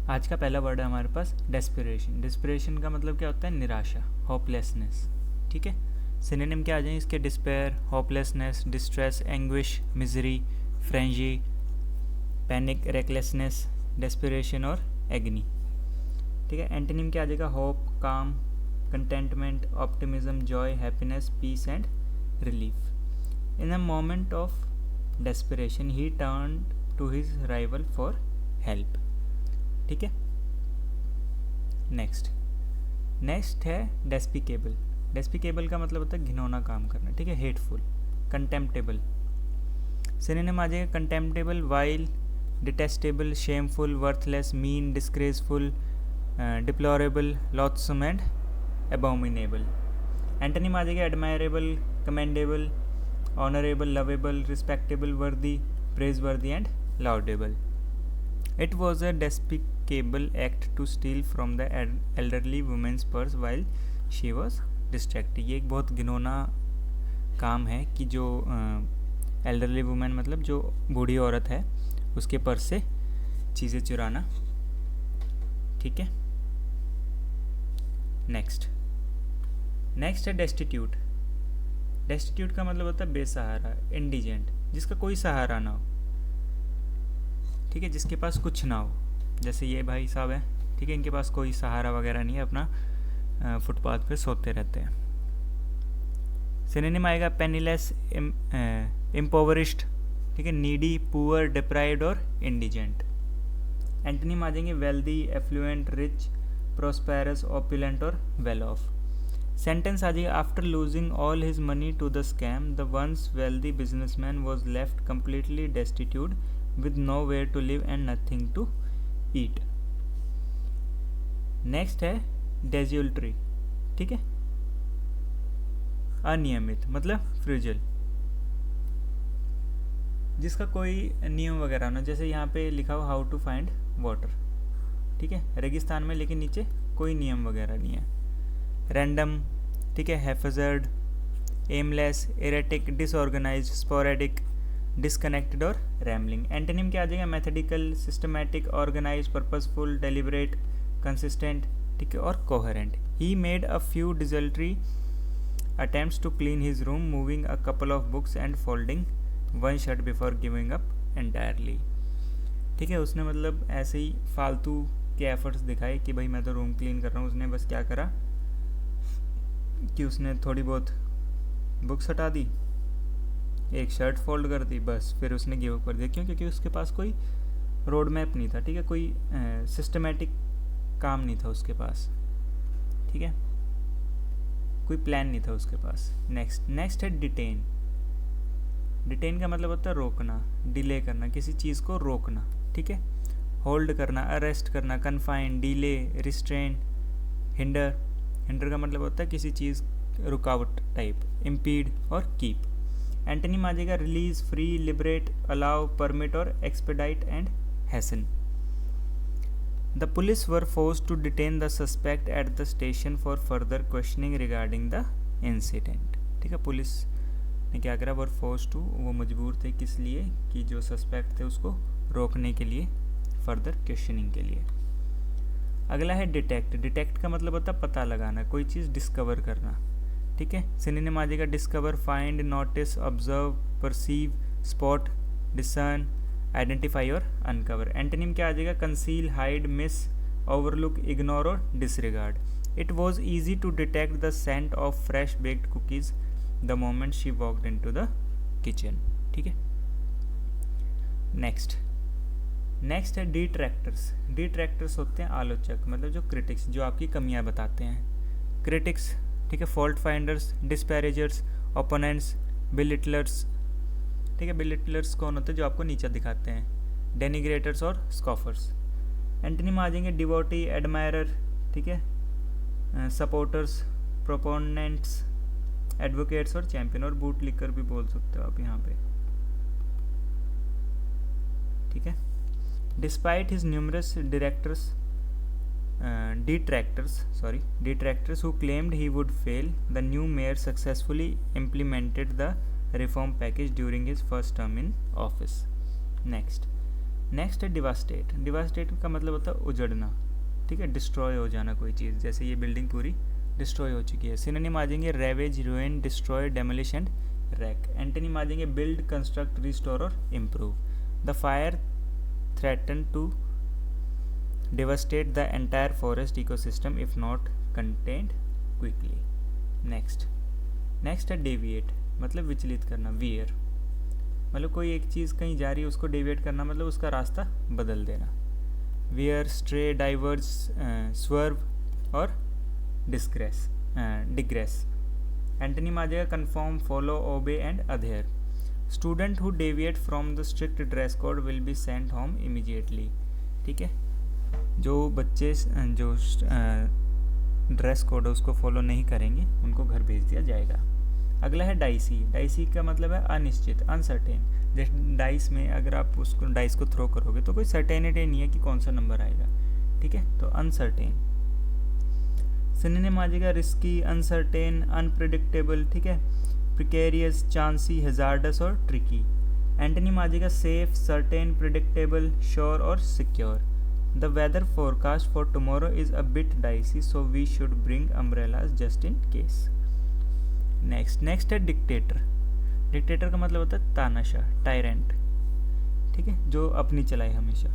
आज का पहला वर्ड है हमारे पास डेस्पिरेशन। डेस्पिरेशन का मतलब क्या होता है? निराशा, होपलेसनेस। ठीक है, सिनोनिम क्या आ जाए इसके? Despair, hopelessness, distress, anguish, misery, frenzy, panic, recklessness, desperation और एग्नी। ठीक है, एंटोनिम क्या आ जाएगा? Hope, calm, contentment, optimism, joy, happiness, peace and relief. In a moment of desperation he turned to his rival for help. ठीक है, next है despicable. Despicable का मतलब होता है घिनौना काम करना। ठीक है, हेटफुल, कंटेम्प्टेबल। सिनोनिम आ जाएगा contemptible, vile, detestable, shameful, worthless, mean, disgraceful, deplorable, loathsome and abominable. Antonym आ जाएगा admirable, commendable, honourable, lovable, respectable, worthy, praiseworthy and laudable. It was a despicable act to steal from the elderly woman's purse while she was distracted। ये एक बहुत घिनौना काम है कि जो एल्डरली वुमेन मतलब जो बूढ़ी औरत है उसके पर्स से चीज़ें चुराना। ठीक है, नेक्स्ट है डेस्टिट्यूट। डेस्टिट्यूट का मतलब होता है बेसहारा, इंडिजेंट, जिसका कोई सहारा ना हो। ठीक है, जिसके पास कुछ ना हो, जैसे ये भाई साहब हैं। ठीक है, इनके पास कोई सहारा वगैरह नहीं है, अपना फुटपाथ पे सोते रहते हैं। सिनोनिम आएगा पेनीलेस, इम्पोवरिश्ड, ठीक है, नीडी, पुअर, डिप्राइव्ड और इंडिजेंट। एंटोनिम आ जाएंगे wealthy, affluent, rich, prosperous, opulent और वेल ऑफ। सेंटेंस आ जाएगा after losing all his money to the scam the once wealthy businessman was left completely destitute with nowhere to live and nothing to eat। Next है desultory। ठीक है, अनियमित मतलब फ्यूजल, जिसका कोई नियम वगैरह ना, जैसे यहाँ पे लिखा हो हाउ टू फाइंड वाटर। ठीक है, रेगिस्तान में, लेकिन नीचे कोई नियम वगैरह नहीं है। रैंडम, ठीक है, haphazard, aimless, erratic, disorganised, sporadic, disconnected और रैमलिंग। एंटोनिम क्या आ जाएगा? Methodical, systematic, organise, purposeful, deliberate, consistent, ठीक है, और coherent. He made a few desultory attempts to clean his room, moving a couple of books and folding one shirt before giving up entirely. ठीक है, उसने मतलब ऐसे ही फालतू के एफर्ट्स दिखाए कि भाई मैं तो रूम क्लीन कर रहा हूँ। उसने बस क्या करा कि उसने थोड़ी बहुत बुक्स हटा दी, एक शर्ट फोल्ड कर दी, बस फिर उसने गिव अप कर दिया। क्यों? क्योंकि उसके पास कोई रोड मैप नहीं था। ठीक है, कोई सिस्टमेटिक काम नहीं था उसके पास। ठीक है, कोई प्लान नहीं था उसके पास। नेक्स्ट है डिटेन। डिटेन का मतलब होता है रोकना, डिले करना, किसी चीज़ को रोकना। ठीक है, होल्ड करना, अरेस्ट करना, कन्फाइन, डिले, रिस्ट्रेन, हिंडर का मतलब होता है किसी चीज़ रुकावट टाइप, इम्पीड और कीप। एंटोनिम आ जाएगा release, free, liberate, allow, permit और expedite and hasten. The police were forced to detain the suspect at the station for further questioning regarding the incident. ठीक है, पुलिस ने क्या करा? वर फोर्स्ड टू, वो मजबूर थे किस लिए? कि जो सस्पेक्ट थे उसको रोकने के लिए, फर्दर क्वेश्चनिंग के लिए। अगला है डिटेक्ट। डिटेक्ट का मतलब होता है पता लगाना, कोई चीज़ डिस्कवर करना। ठीक है, सिनोनिम आ जाएगा discover, find, notice, observe, perceive, spot, discern, identify और अनकवर। एंटोनिम क्या आ जाएगा? Conceal, hide, miss, overlook, ignore और disregard. It was easy to detect the scent of fresh baked cookies the moment she walked into the kitchen. ठीक है, next है detractors. Detractors होते हैं आलोचक, मतलब जो क्रिटिक्स, जो आपकी कमियां बताते हैं। क्रिटिक्स, ठीक है, फॉल्ट फाइंडर्स, डिस्पैरेजर्स, ओपोनेंट्स, बिलिटलर्स। ठीक है, बिलिटलर्स कौन होते हैं? जो आपको नीचा दिखाते हैं। डेनिग्रेटर्स और स्कॉफर्स। एंटोनिम आ जाएंगे डिवोटी, एडमायरर, ठीक है, सपोर्टर्स, प्रोपोनेंट्स, एडवोकेट्स और चैंपियन, और बूट लिकर भी बोल सकते हो आप यहाँ पे। ठीक है, despite his numerous detractors who claimed he would fail, the new mayor successfully implemented the reform package during his first term in office. Next, next है डिवास्टेट। डिवास्टेट का मतलब होता है उजड़ना, ठीक है, डिस्ट्रॉय हो जाना कोई चीज़, जैसे ये बिल्डिंग पूरी डिस्ट्रॉय हो चुकी है। सिनोनिम आ जाएंगे ravage, ruin, destroy, demolish and wreck. Antonym आ जाएंगे बिल्ड, कंस्ट्रक्ट, रिस्टोर और improve. The fire threaten to devastate the entire forest ecosystem if not contained quickly. Next है डेविएट, मतलब विचलित करना। वियर मतलब कोई एक चीज़ कहीं जा रही है उसको डेविएट करना, मतलब उसका रास्ता बदल देना। वियर, स्ट्रे, डाइवर्ज, स्वर्व और डिग्रेस। एंटोनिम आ जाएगा conform, follow, obey and adhere. Student who deviate from the strict dress code will be sent home immediately, ठीक है, जो बच्चे जो ड्रेस कोड है उसको फॉलो नहीं करेंगे उनको घर भेज दिया जाएगा। अगला है डाइसी। डाइसी का मतलब है अनिश्चित, अनसर्टेन। जैसे डाइस में अगर आप उसको डाइस को थ्रो करोगे तो कोई सर्टेनिटी नहीं है कि कौन सा नंबर आएगा, ठीक है, तो अनसर्टेन। सिनोनिम आ जाएगा रिस्की, अनसर्टेन, अनप्रेडिक्टेबल, ठीक है, प्रिकेरियस, चांसी, हैजार्डस और ट्रिकी। एंटोनिम आ जाएगा सेफ, सर्टेन, प्रेडिक्टेबल, श्योर और secure. The weather forecast for tomorrow is a bit dicey, so we should bring umbrellas just in case. Next है dictator. Dictator का मतलब होता है तानाशाह, टायरेंट, ठीक है, जो अपनी चलाए हमेशा।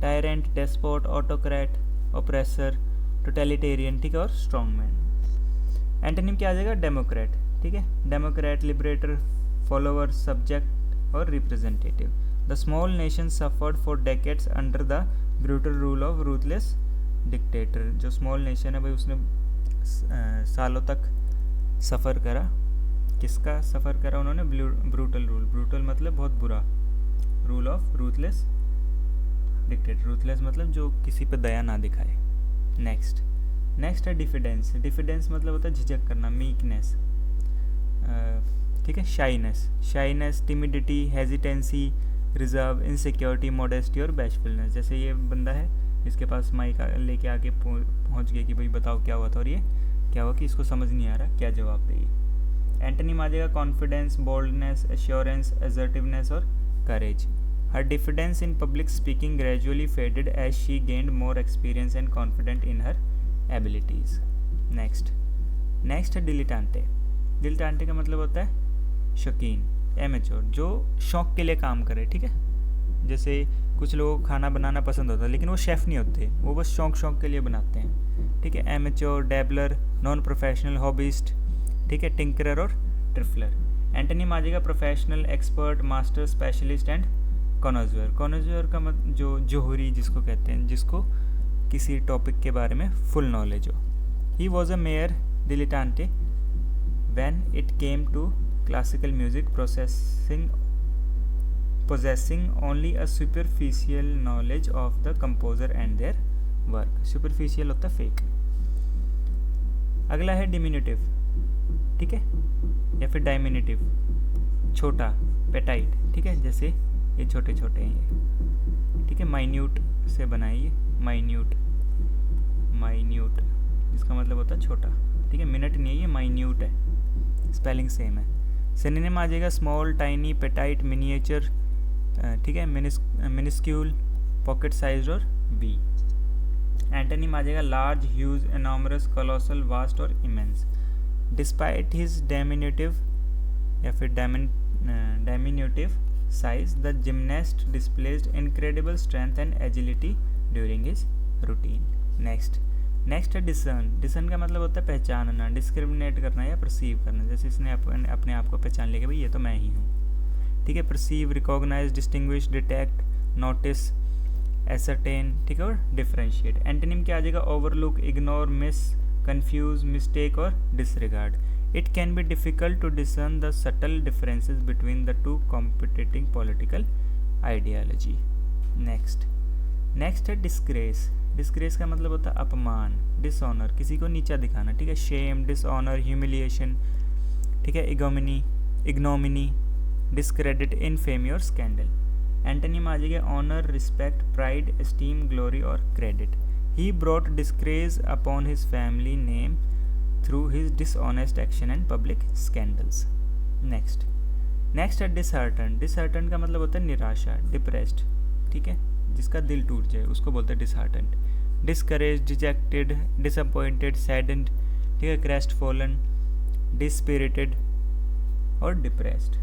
टायरेंट, डेस्पोट, ऑटोक्रेट, ऑप्रेसर, टोटलिटेरियन, ठीक है, और स्ट्रॉन्गमैन। एंटोनिम क्या आ जाएगा? डेमोक्रेट, ठीक है, डेमोक्रेट, लिबरेटर, फॉलोअर, सब्जेक्ट और representative. The small nation suffered for decades under the brutal rule of ruthless dictator. जो स्मॉल नेशन है भाई उसने सालों तक सफ़र करा। किसका सफ़र करा उन्होंने? Brutal rule. ब्रूटल मतलब बहुत बुरा, rule of ruthless dictator. Ruthless मतलब जो किसी पे दया ना दिखाए। नेक्स्ट है डिफिडेंस। डिफिडेंस मतलब होता है झिझक करना, मीकनेस, ठीक है, shyness, timidity, hesitancy, reserve, insecurity, modesty और बैशफुलनेस। जैसे ये बंदा है इसके पास माइक लेके आके पहुंच गया कि भाई बताओ क्या हुआ था, और ये क्या हुआ कि इसको समझ नहीं आ रहा क्या जवाब देगी। एंटोनिम आ जाएगा कॉन्फिडेंस, बोल्डनेस, एश्योरेंस, असर्टिवनेस और courage. Her diffidence in public speaking gradually faded as she gained more experience and confident in her abilities. Next है डिलिटांटे। डिलिटांटे का मतलब होता है शौकीन, एमेच्योर, जो शौक के लिए काम करे, ठीक है। जैसे कुछ लोगों को खाना बनाना पसंद होता है लेकिन वो शेफ़ नहीं होते, वो बस शौक के लिए बनाते हैं, ठीक है। Amateur, dabbler, non professional, hobbyist, ठीक है, टिंकरर और ट्रिफलर। एंटोनिम आ जाएगा professional, expert, master, specialist and connoisseur. Connoisseur का मतलब जो जोहरी जिसको कहते हैं, जिसको किसी टॉपिक के बारे में फुल नॉलेज हो। He was a mere dilettante when it came to classical music, possessing only a superficial knowledge of the composer and their work. Superficial होता है fake। अगला है diminutive, ठीक है, या फिर diminutive, छोटा, petite, ठीक है, जैसे ये छोटे छोटे हैं ये, ठीक है, minute से बनाइए, minute, इसका मतलब होता है छोटा, ठीक है, मिनट नहीं है ये, minute है, स्पेलिंग सेम है। सिनोनिम आ जाएगा स्मॉल, टाइनी, पेटाइट, मिनिएचर, ठीक है, मिनिस्क्यूल, पॉकेट साइज और बी। एंटोनिम आ जाएगा large, huge, enormous, colossal, vast और इमेंस। डिस्पाइट हिज डेमिन्यूटिव या फिर diminutive size, the gymnast displayed incredible strength and agility during his routine. Next है discern. Discern का मतलब होता है पहचानना, डिस्क्रिमिनेट करना या परसीव करना। जैसे इसने अपने आप को पहचान लिया कि भाई ये तो मैं ही हूँ, ठीक है। Perceive, recognise, distinguish, detect, notice, ascertain, ठीक है, और डिफरेंशिएट। एंटोनिम क्या आ जाएगा? Overlook, ignore, miss, confuse, mistake और disregard. It can be difficult to discern the subtle differences between the two competing political ideology. Next है डिस्ग्रेस। डिस्ग्रेस का मतलब होता है अपमान, डिसऑनर, किसी को नीचा दिखाना, ठीक है। शेम, डिसऑनर, ह्यूमिलिएशन, ठीक है, इग्नोमिनी, डिस्क्रेडिट, इनफेमी और स्कैंडल। एंटोनिम आ जाएगा honour, respect, pride, esteem, glory और credit. He brought disgrace upon his family name through his dishonest action and public scandals. Next है डिसहार्टन। डिसहार्टन का मतलब होता है निराशा, डिप्रेस्ड, ठीक है, जिसका दिल टूट जाए उसको बोलते हैं disheartened. Discourage, dejected, disappointed, saddened, ठीक है, क्रेस्टफॉलन, डिस्पिरिटेड और डिप्रेस्ड।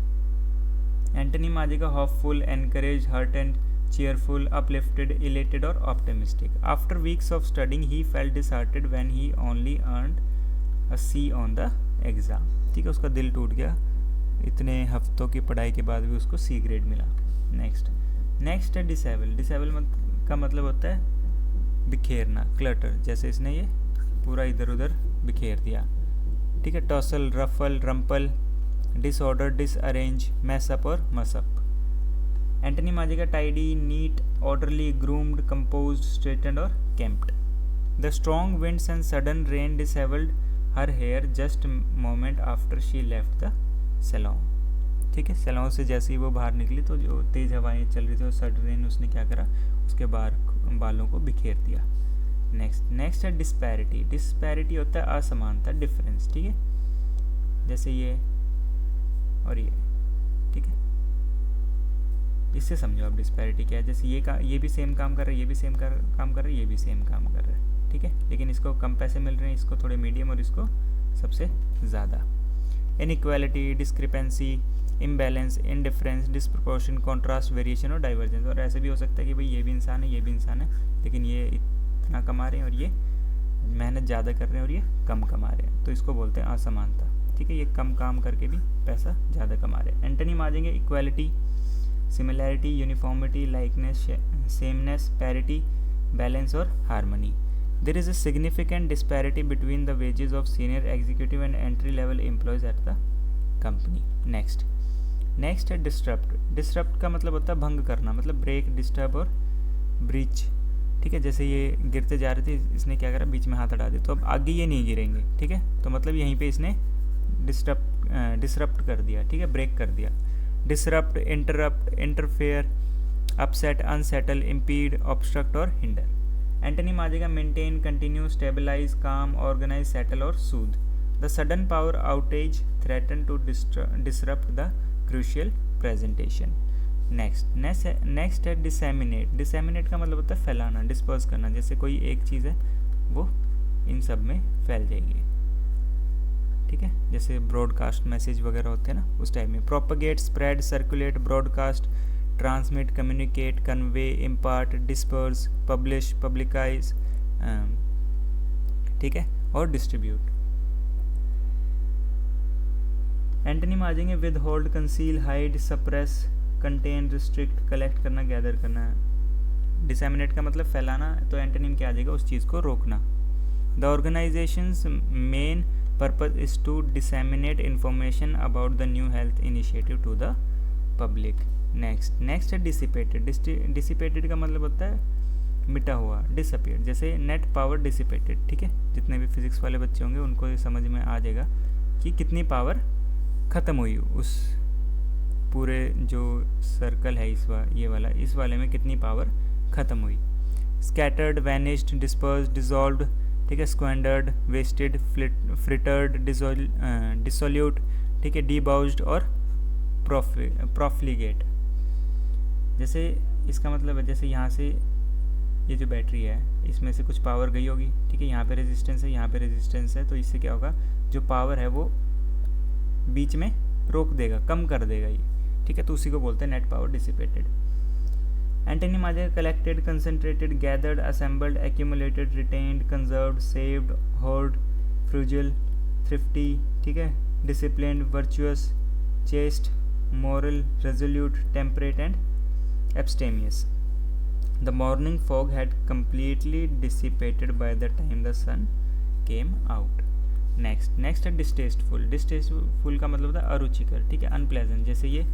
एंटोनिम आ जाएगा hopeful, encourage, heartened, cheerful, uplifted, elated और optimistic. After weeks of studying, he felt disheartened when he only earned a C on the exam. ठीक है, उसका दिल टूट गया, इतने हफ्तों की पढ़ाई के बाद भी उसको C ग्रेड मिला। नेक्स्ट है डिसेबल। डिसेबल का मतलब होता है बिखेरना, क्लटर, जैसे इसने ये पूरा इधर उधर बिखेर दिया। ठीक है, टॉसल, रफल, रम्पल, डिसऑर्डर, डिसअरेंज, मैसअप और मसअप। एंटोनिम आ जाएगा tidy, neat, orderly, groomed, composed, straightened और combed. The strong winds and sudden rain dishevelled her hair just moment after she left the salon. ठीक है, सैलून से जैसे ही वो बाहर निकली तो जो तेज़ हवाएं चल रही थी और सडन रेन उसने क्या करा, उसके बालों को बिखेर दिया। नेक्स्ट है डिस्पैरिटी। डिस्पैरिटी होता है असमानता, डिफरेंस। ठीक है, जैसे ये और ये। ठीक है, इससे समझो आप डिस्पैरिटी क्या है। जैसे ये भी सेम काम कर रहा है, ये भी सेम काम कर रहा है, ये भी सेम काम कर रहा है। ठीक है, लेकिन इसको कम पैसे मिल रहे हैं, इसको थोड़े मीडियम और इसको सबसे ज़्यादा। Inequality, discrepancy, imbalance, indifference, disproportion, contrast, variation और डाइवर्जेंस। और ऐसे भी हो सकता है कि भाई ये भी इंसान है, ये भी इंसान है, लेकिन ये इतना कमा रहे हैं और ये मेहनत ज़्यादा कर रहे हैं और ये कम कमा रहे हैं, तो इसको बोलते हैं असमानता। ठीक है, ये कम काम करके भी पैसा ज़्यादा कमा रहे हैं। एंटोनिम आ जाएंगे equality, similarity, uniformity, likeness, sameness, parity, balance और harmony. There is a significant disparity between the wages of senior executive and entry level employees at the company. Next है डिस्टर्प्ट। डिस्टर्प्ट का मतलब होता है भंग करना, मतलब ब्रेक, डिस्टर्ब और ब्रीच। ठीक है, जैसे ये गिरते जा रहे थे, इसने क्या करा, बीच में हाथ हटा दिया, तो अब आगे ये नहीं गिरेंगे। ठीक है, तो मतलब यहीं पे इसने डिसरप्ट कर दिया। ठीक है, ब्रेक कर दिया। Disrupt, interrupt, interfere, upset, unsettle, impede, obstruct और हिंडर। एंटोनिम आ जाएगा maintain, continue, stabilise, calm, organise, settle और soothe. The sudden power outage threaten to disrupt the crucial presentation. Next है डिसेमिनेट। डिसेमिनेट का मतलब होता है फैलाना, डिस्पर्स करना। जैसे कोई एक चीज़ है वो इन सब में फैल जाएगी। ठीक है, जैसे ब्रॉडकास्ट मैसेज वगैरह होते हैं ना, उस टाइप में। Propagate, spread, circulate, broadcast, transmit, communicate, convey, impart, disperse, publish, publicise, ठीक है, और डिस्ट्रीब्यूट। एंटोनिम आ जाएंगे withhold, conceal, hide, suppress, contain, restrict, collect करना, गैदर करना। डिसेमिनेट का मतलब फैलाना, तो एंटोनिम क्या आ जाएगा, उस चीज़ को रोकना। The organisations main purpose is to disseminate information about the new health initiative to the public. next है dissipated. dissipated का मतलब होता है मिटा हुआ, disappear। जैसे net power dissipated। ठीक है, जितने भी फिजिक्स वाले बच्चे होंगे उनको ये समझ में आ जाएगा कि कितनी पावर ख़त्म हुई उस पूरे जो सर्कल है इस वाले में कितनी पावर ख़त्म हुई। scattered, vanished, dispersed, dissolved, ठीक है, स्क्वेंडर्ड, वेस्टेड, फ्रिटर्ड, डिसोल्यूट, ठीक है, डीबाउज्ड और प्रोफ्लिगेट। जैसे इसका मतलब है, जैसे यहाँ से ये जो बैटरी है इसमें से कुछ पावर गई होगी। ठीक है, यहाँ पे रेजिस्टेंस है, यहाँ पे रेजिस्टेंस है, तो इससे क्या होगा, जो पावर है वो बीच में रोक देगा, कम कर देगा ये। ठीक है, तो उसी को बोलते हैं नेट पावर डिसिपेटेड। एंटोनिम आ जाएगा collected, concentrated, gathered, assembled, accumulated, retained, conserved, saved, hoard, frugal, thrifty, ठीक है, disciplined, virtuous, chaste, moral, resolute, temperate and abstemious. The morning fog had completely dissipated by the time the sun came out. Next है distasteful. Distasteful का मतलब होता है अरुचिकर। ठीक है, unpleasant, जैसे ये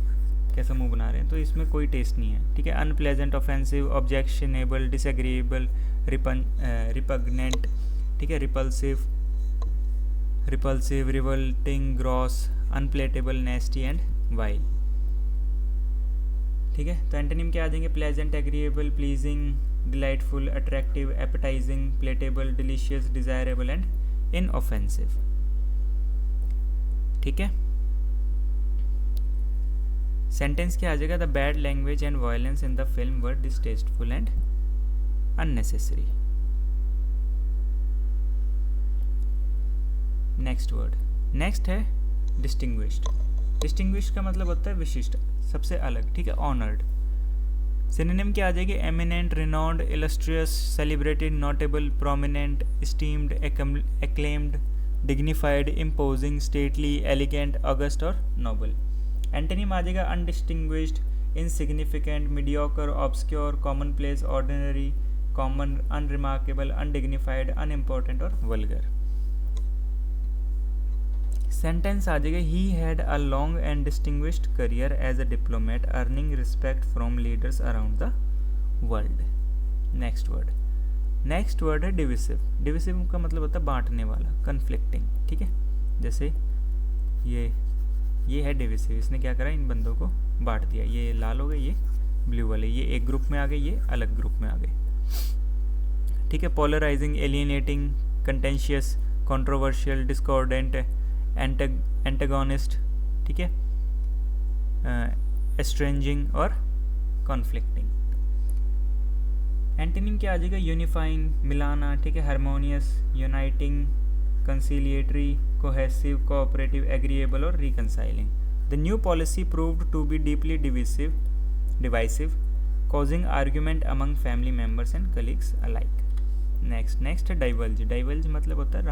कैसा मुंह बना रहे हैं तो इसमें कोई टेस्ट नहीं है। ठीक है, unpleasant, offensive, objectionable, disagreeable, repugnant, ठीक है, repulsive, revolting, gross, unpalatable, nasty and vile. ठीक है, तो एंटोनिम क्या आ जाएंगे, pleasant, agreeable, pleasing, delightful, attractive, appetising, palatable, delicious, desirable and inoffensive. ठीक है, सेंटेंस क्या आ जाएगा, the bad language and violence in the film were distasteful and unnecessary. Next word, next है डिस्टिंग्विश्ड। डिस्टिंग्विश्ड का मतलब होता है विशिष्ट, सबसे अलग, ठीक है, ऑनर्ड। सिनोनिम क्या आ जाएगी, eminent, renowned, illustrious, celebrated, notable, prominent, esteemed, acclaimed, dignified, imposing, stately, elegant, august और नोबल। एंटोनिम आ जाएगा undistinguished, insignificant, mediocre, obscure, commonplace, ordinary, common, unremarkable, undignified, unimportant और वल्गर। सेंटेंस आ जाएगा, he had a long and distinguished career as a diplomat, earning respect from leaders around the world. Next word, next word है divisive. Divisive का मतलब होता है बांटने वाला, कन्फ्लिक्टिंग, ठीक है। जैसे ये है डिविसिव, इसने क्या करा, इन बंदों को बांट दिया, ये लाल हो गए, ये ब्लू वाले, ये एक ग्रुप में आ गए, ये अलग ग्रुप में आ गए, ठीक है। Polarising, alienating, contentious, controversial, discordant, antagonist, ठीक है, एस्ट्रेंजिंग और कॉन्फ्लिक्टिंग। एंटोनिम क्या आ जाएगा, यूनिफाइंग, मिलाना, ठीक है, harmonious, uniting, conciliatory, cohesive, cooperative, agreeable और reconciling. The new policy proved to be deeply divisive, causing argument among family members and colleagues alike. Next है डाइवल्ज। डाइवल्ज मतलब होता है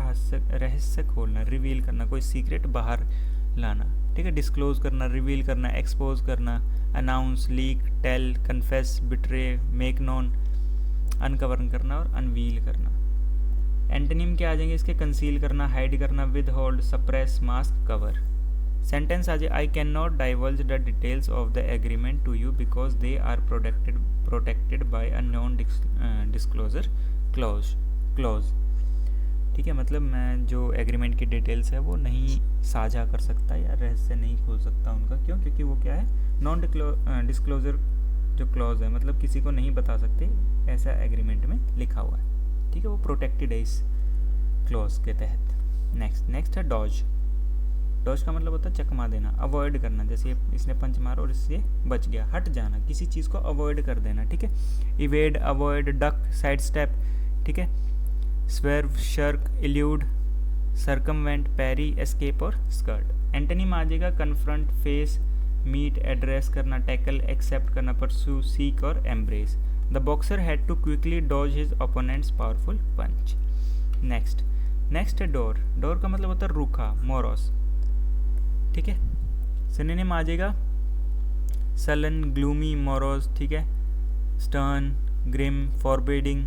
रहस्य खोलना, रिवील करना, कोई सीक्रेट बाहर लाना, ठीक है। डिस्क्लोज करना, रिवील करना, एक्सपोज करना, announce, leak, tell, confess, betray, make known, uncover करना और अनवील करना। एंटोनिम क्या आ जाएंगे इसके, कंसील करना, हाइड करना, withhold, suppress, mask, cover. Sentence आ जाए, I can not divulge the details of the agreement to you because they are protected by a non disclosure clause, ठीक है। मतलब मैं जो एग्रीमेंट की डिटेल्स है वो नहीं साझा कर सकता या रहस्य नहीं खोल सकता उनका, क्यों, क्योंकि वो क्या है, नॉन डिस्क्लोजर जो क्लॉज है, मतलब किसी को नहीं बता सकते, ऐसा एग्रीमेंट में लिखा हुआ है, ठीक है। वो प्रोटेक्टेड है इस क्लॉज के तहत। नेक्स्ट है डॉज। डॉज का मतलब होता है चकमा देना, अवॉइड करना, जैसे इसने पंच मारा और इससे बच गया, हट जाना, किसी चीज़ को अवॉइड कर देना, ठीक है। Evade, avoid, duck, side step, ठीक है। Swerve, shirk, elude, circumvent, parry, escape और स्कर्ट। एंटोनिम आ जाएगा कन्फ्रंट, फेस, मीट, एड्रेस करना, टैकल, एक्सेप्ट करना, परसू, सीक और embrace. The boxer had to quickly dodge his opponent's powerful punch. Next है dour. Dour का मतलब होता है रूखा, मोरस, ठीक है। सिनोनिम आ जाएगा सलन, ग्लूमी, मोरस, ठीक है। Stern, grim, forbidding,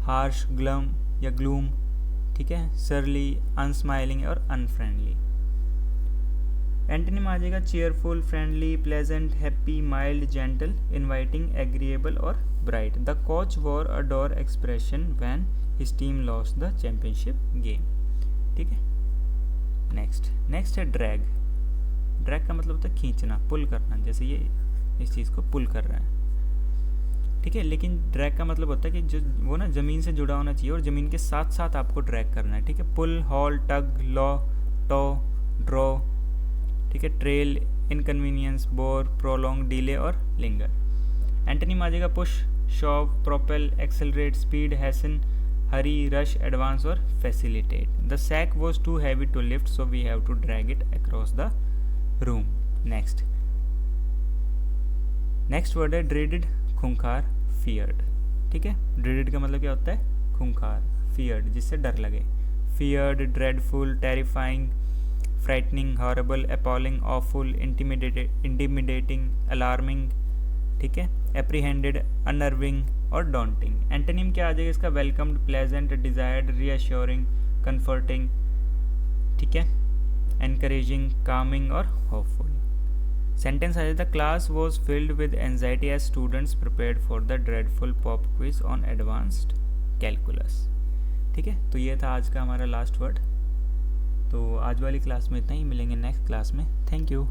harsh, glum या ग्लूम, ठीक है। सरली, अनस्माइलिंग और अनफ्रेंडली। एंटोनिम आ जाएगा cheerful, friendly, pleasant, happy, mild, gentle, inviting, agreeable और bright. The coach wore a dour expression when his team lost the championship game, ठीक है। Next है ड्रैग। ड्रैग का मतलब होता है खींचना, पुल करना, जैसे ये इस चीज़ को पुल कर रहा है, ठीक है। लेकिन ड्रैग का मतलब होता है कि जो वो ना ज़मीन से जुड़ा होना चाहिए और ज़मीन के साथ साथ आपको ड्रैग करना है, ठीक है। Pull, haul, tug, lug, tow, draw, ठीक है। Trail, inconvenience, bore, prolong, delay और लिंगर। एंटोनिम आ जाएगा push, shove, propel, accelerate, speed, hasten, hurry, rush, advance और facilitate. The sack was too heavy to lift so we have to drag it across the room. Next word है dreaded, खूंखार, feared, ठीक है। Dreaded का मतलब क्या होता है, खूंखार, फियर्ड जिससे डर लगे। Feared, dreadful, terrifying, frightening, horrible, appalling, awful, intimidating, alarming, ठीक है। एप्रीहेंडेड, अनर्विंग और डॉन्टिंग। एंटोनिम क्या आ जाएगा इसका, welcomed, pleasant, desired, reassuring, comforting, ठीक है। एनकरेजिंग, कामिंग और होपफुल। सेंटेंस आ जाता है class was filled with anxiety as students prepared for the dreadful pop quiz on advanced calculus, ठीक है। तो ये था आज का हमारा लास्ट वर्ड। तो आज वाली क्लास में इतना ही, मिलेंगे नेक्स्ट क्लास में। Thank you.